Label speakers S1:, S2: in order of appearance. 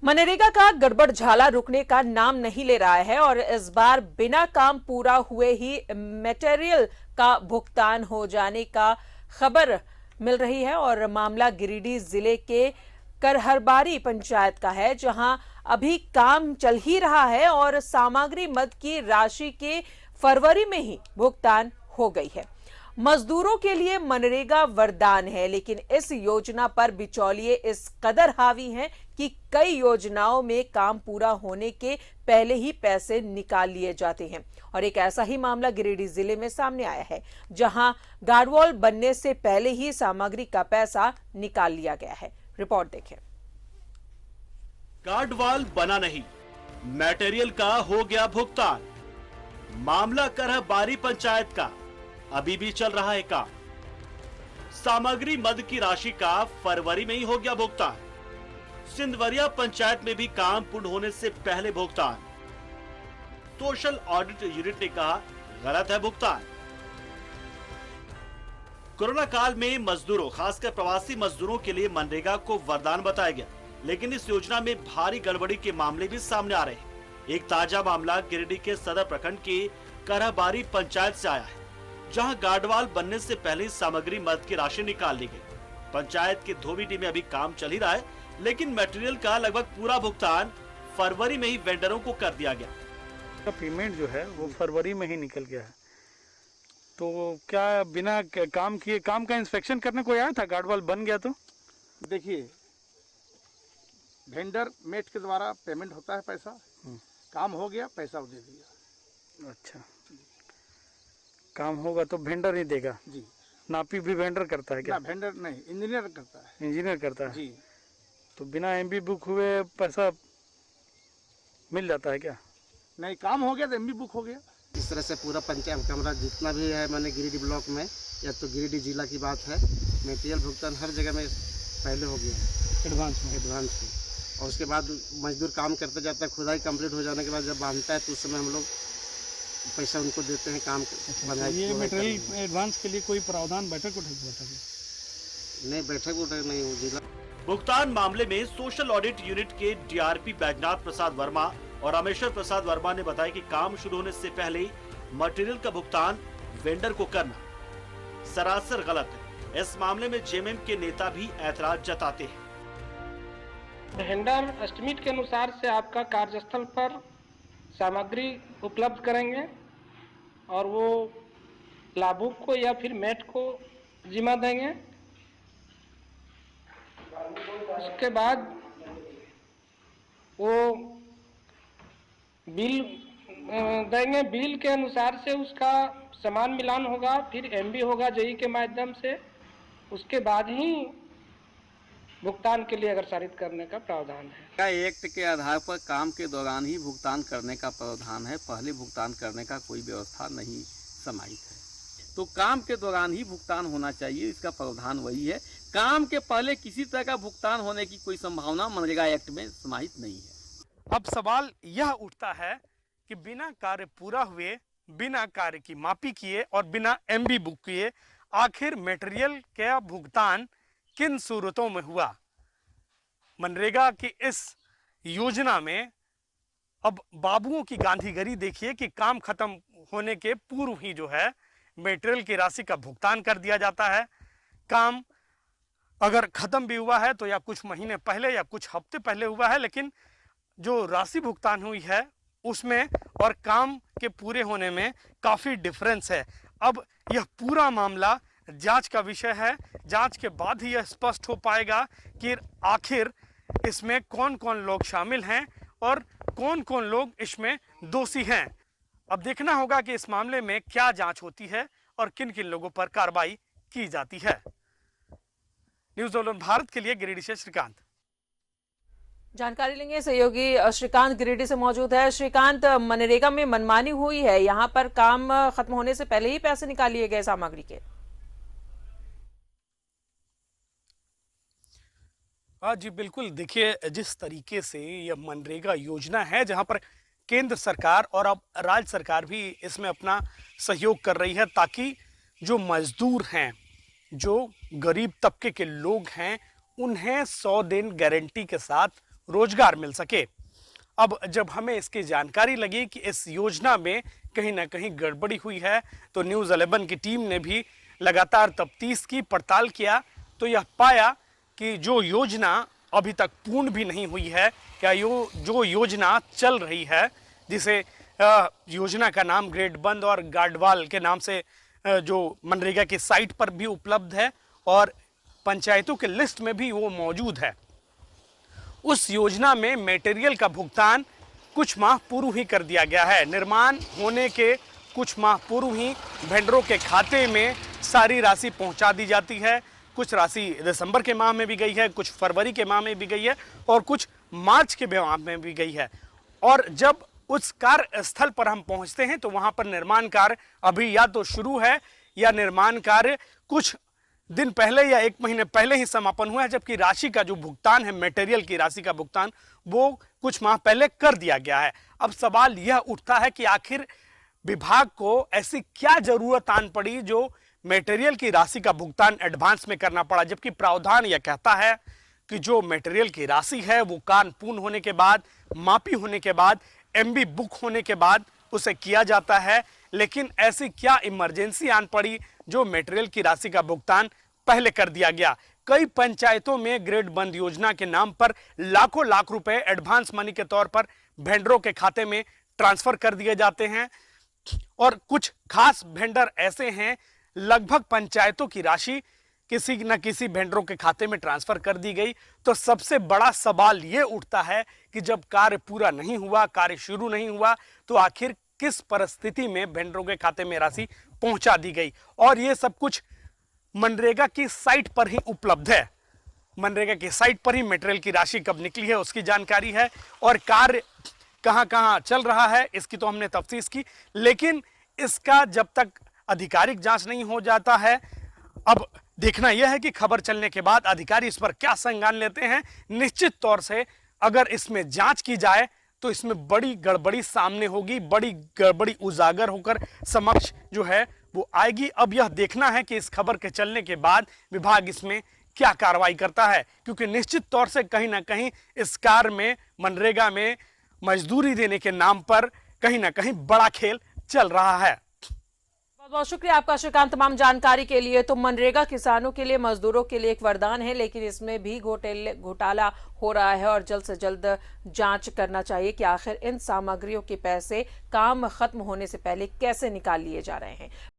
S1: मनरेगा का गड़बड़ झाला रुकने का नाम नहीं ले रहा है और इस बार बिना काम पूरा हुए ही मटेरियल का भुगतान हो जाने का खबर मिल रही है। और मामला गिरिडीह जिले के करहरबारी पंचायत का है, जहां अभी काम चल ही रहा है और सामग्री मद की राशि के फरवरी में ही भुगतान हो गई है। मजदूरों के लिए मनरेगा वरदान है, लेकिन इस योजना पर बिचौलिए इस कदर हावी हैं कि कई योजनाओं में काम पूरा होने के पहले ही पैसे निकाल लिए जाते हैं। और एक ऐसा ही मामला गिरिडीह जिले में सामने आया है, जहां गार्डवॉल बनने से पहले ही सामग्री का पैसा निकाल लिया गया है। रिपोर्ट देखें।
S2: गार्डवॉल बना नहीं, मटेरियल का हो गया भुगतान। मामला करहबारी पंचायत का, अभी भी चल रहा है काम। सामग्री मद की राशि का फरवरी में ही हो गया भुगतान। सिंधवरिया पंचायत में भी काम पूर्ण होने से पहले भुगतान। सोशल ऑडिट यूनिट ने कहा गलत है भुगतान। कोरोना काल में मजदूरों, खासकर प्रवासी मजदूरों के लिए मनरेगा को वरदान बताया गया, लेकिन इस योजना में भारी गड़बड़ी के मामले भी सामने आ रहे हैं। एक ताजा मामला गिरिडीह के सदर प्रखंड के करहबारी पंचायत से आया है, जहां गार्डवाल बनने से पहले ही सामग्री मद की राशि निकाल ली गई। पंचायत के धोबीडीह में अभी काम चल ही रहा है, लेकिन मटेरियल का लगभग पूरा भुगतान फरवरी में ही वेंडरों को कर दिया गया।
S3: पेमेंट जो है वो फरवरी में ही निकल गया है। तो क्या बिना काम किए, काम का इंस्पेक्शन करने को आया था, गार्डवाल बन गया तो?
S4: देखिए, वेंडर मेट के द्वारा पेमेंट होता है, पैसा काम हो गया, पैसा दे दिया।
S3: अच्छा, काम होगा तो वेंडर ही देगा
S4: जी।
S3: नापी भी वेंडर करता है क्या?
S4: ना, वेंडर नहीं, इंजीनियर करता है।
S3: इंजीनियर करता है
S4: जी।
S3: तो बिना एमबी बुक हुए पैसा मिल जाता है क्या?
S4: नहीं, काम हो गया तो एमबी बुक हो गया।
S5: इस तरह से पूरा पंचायत कमरा जितना भी है, मैंने गिरिडीह ब्लॉक में या तो गिरिडीह जिला की बात है, मटेरियल भुगतान हर जगह में पहले हो गया है, एडवांस में। और उसके बाद मजदूर काम करते जाता है, खुदाई कंप्लीट हो जाने के बाद जब बांधता है तो उस समय हम लोग पैसा उनको देते हैं काम बनाए।
S3: ये मटेरियल एडवांस के लिए कोई प्रावधान बैठक उठा?
S5: नहीं, बैठक नहीं हुई जिला।
S2: भुगतान मामले में सोशल ऑडिट यूनिट के डीआरपी बैजनाथ प्रसाद वर्मा और रामेश्वर प्रसाद वर्मा ने बताया कि काम शुरू होने से पहले ही मटेरियल का भुगतान वेंडर को करना सरासर गलत है। इस मामले में जेएमएम के नेता भी ऐतराज जताते हैं।
S6: वेंडर एस्टिमेट के अनुसार से आपका कार्यस्थल पर सामग्री उपलब्ध करेंगे और वो लाभुक को या फिर मेट को जिम्मा देंगे। उसके बाद वो बिल देंगे, बिल के अनुसार से उसका समान मिलान होगा, फिर एमबी होगा जेई के माध्यम से। उसके बाद ही भुगतान के लिए अग्रसारित करने का प्रावधान है।
S7: एक्ट के आधार पर काम के दौरान ही भुगतान करने का प्रावधान है, पहले भुगतान करने का कोई व्यवस्था नहीं समाहित है। तो काम के दौरान ही भुगतान होना चाहिए, इसका प्रावधान वही है। काम के पहले किसी तरह का भुगतान होने की कोई संभावना मनरेगा एक्ट में समाहित नहीं है।
S3: अब सवाल यह उठता है कि बिना कार्य पूरा हुए, बिना कार्य की मापी किए और बिना एमबी बुक किए आखिर मटेरियल का भुगतान किन सूरतों में हुआ? मनरेगा की इस योजना में अब बाबुओं की गांधीगरी देखिए कि काम खत्म होने के पूर्व ही जो है मटेरियल की राशि का भुगतान कर दिया जाता है। काम अगर खत्म भी हुआ है तो या कुछ महीने पहले या कुछ हफ्ते पहले हुआ है, लेकिन जो राशि भुगतान हुई है उसमें और काम के पूरे होने में काफ़ी डिफरेंस है। अब यह पूरा मामला जांच का विषय है। जांच के बाद ही यह स्पष्ट हो पाएगा कि आखिर इसमें कौन कौन लोग शामिल हैं और कौन कौन लोग इसमें दोषी हैं। अब देखना होगा कि इस मामले में क्या जांच होती है और किन किन लोगों पर कार्रवाई की जाती है। न्यूज़ 18 भारत के लिए गिरिडीह से श्रीकांत।
S1: जानकारी लेंगे, सहयोगी श्रीकांत गिरिडीह से मौजूद है। श्रीकांत, मनरेगा में मनमानी हुई है, यहाँ पर काम खत्म होने से पहले ही पैसे निकाल लिए गए सामग्री के।
S3: हाँ जी बिल्कुल, देखिए जिस तरीके से यह मनरेगा योजना है, जहाँ पर केंद्र सरकार और अब राज्य सरकार भी इसमें अपना सहयोग कर रही है, ताकि जो मजदूर हैं, जो गरीब तबके के लोग हैं, उन्हें 100 दिन गारंटी के साथ रोजगार मिल सके। अब जब हमें इसकी जानकारी लगी कि इस योजना में कहीं ना कहीं गड़बड़ी हुई है, तो न्यूज़ 11 की टीम ने भी लगातार तफ्तीश की, पड़ताल किया, तो यह पाया कि जो योजना अभी तक पूर्ण भी नहीं हुई है, क्या जो योजना चल रही है, जिसे योजना का नाम ग्रेट बंद और गार्डवाल के नाम से जो मनरेगा की साइट पर भी उपलब्ध है और पंचायतों के लिस्ट में भी वो मौजूद है, उस योजना में मटेरियल का भुगतान कुछ माह पूर्व ही कर दिया गया है। निर्माण होने के कुछ माह पूर्व ही वेंडरों के खाते में सारी राशि पहुंचा दी जाती है। कुछ राशि दिसंबर के माह में भी गई है, कुछ फरवरी के माह में भी गई है और कुछ मार्च के माह में भी गई है। और जब उस कार्यस्थल पर हम पहुंचते हैं तो वहां पर निर्माण कार्य अभी या तो शुरू है या निर्माण कार्य कुछ दिन पहले या एक महीने पहले ही समापन हुआ है, जबकि राशि का जो भुगतान है, मटेरियल की राशि का भुगतान, वो कुछ माह पहले कर दिया गया है। अब सवाल यह उठता है कि आखिर विभाग को ऐसी क्या जरूरत आन पड़ी जो मटेरियल की राशि का भुगतान एडवांस में करना पड़ा, जबकि प्रावधान यह कहता है कि जो मटेरियल की राशि है वो कार्य पूर्ण होने के बाद, मापी होने के बाद, एमबी बुक होने के बाद उसे किया जाता है। लेकिन ऐसी क्या इमरजेंसी आन पड़ी जो मटेरियल की राशि का भुगतान पहले कर दिया गया। कई पंचायतों में ग्रेड बंद योजना के नाम पर लाखों लाख रुपए एडवांस मनी के तौर पर वेंडरों के खाते में ट्रांसफर कर दिए जाते हैं और कुछ खास वेंडर ऐसे हैं, लगभग पंचायतों की राशि किसी न किसी वेंडरों के खाते में ट्रांसफर कर दी गई। तो सबसे बड़ा सवाल ये उठता है कि जब कार्य पूरा नहीं हुआ, कार्य शुरू नहीं हुआ, तो आखिर किस परिस्थिति में वेंडरों के खाते में राशि पहुंचा दी गई। और ये सब कुछ मनरेगा की साइट पर ही उपलब्ध है। मनरेगा की साइट पर ही मटेरियल की राशि कब निकली है उसकी जानकारी है और कार्य कहां कहां चल रहा है इसकी तो हमने तफ्तीश की, लेकिन इसका जब तक आधिकारिक जांच नहीं हो जाता है, अब देखना यह है कि खबर चलने के बाद अधिकारी इस पर क्या संज्ञान लेते हैं। निश्चित तौर से अगर इसमें जांच की जाए तो इसमें बड़ी गड़बड़ी सामने होगी, बड़ी गड़बड़ी उजागर होकर समक्ष जो है वो आएगी। अब यह देखना है कि इस खबर के चलने के बाद विभाग इसमें क्या कार्रवाई करता है, क्योंकि निश्चित तौर से कहीं ना कहीं इस कार्य में, मनरेगा में मजदूरी देने के नाम पर कहीं ना कहीं बड़ा खेल चल रहा है।
S1: बहुत बहुत शुक्रिया आपका श्रीकांत तमाम जानकारी के लिए। तो मनरेगा किसानों के लिए, मजदूरों के लिए एक वरदान है, लेकिन इसमें भी घोटाला हो रहा है और जल्द से जल्द जांच करना चाहिए कि आखिर इन सामग्रियों के पैसे काम खत्म होने से पहले कैसे निकाल लिए जा रहे हैं।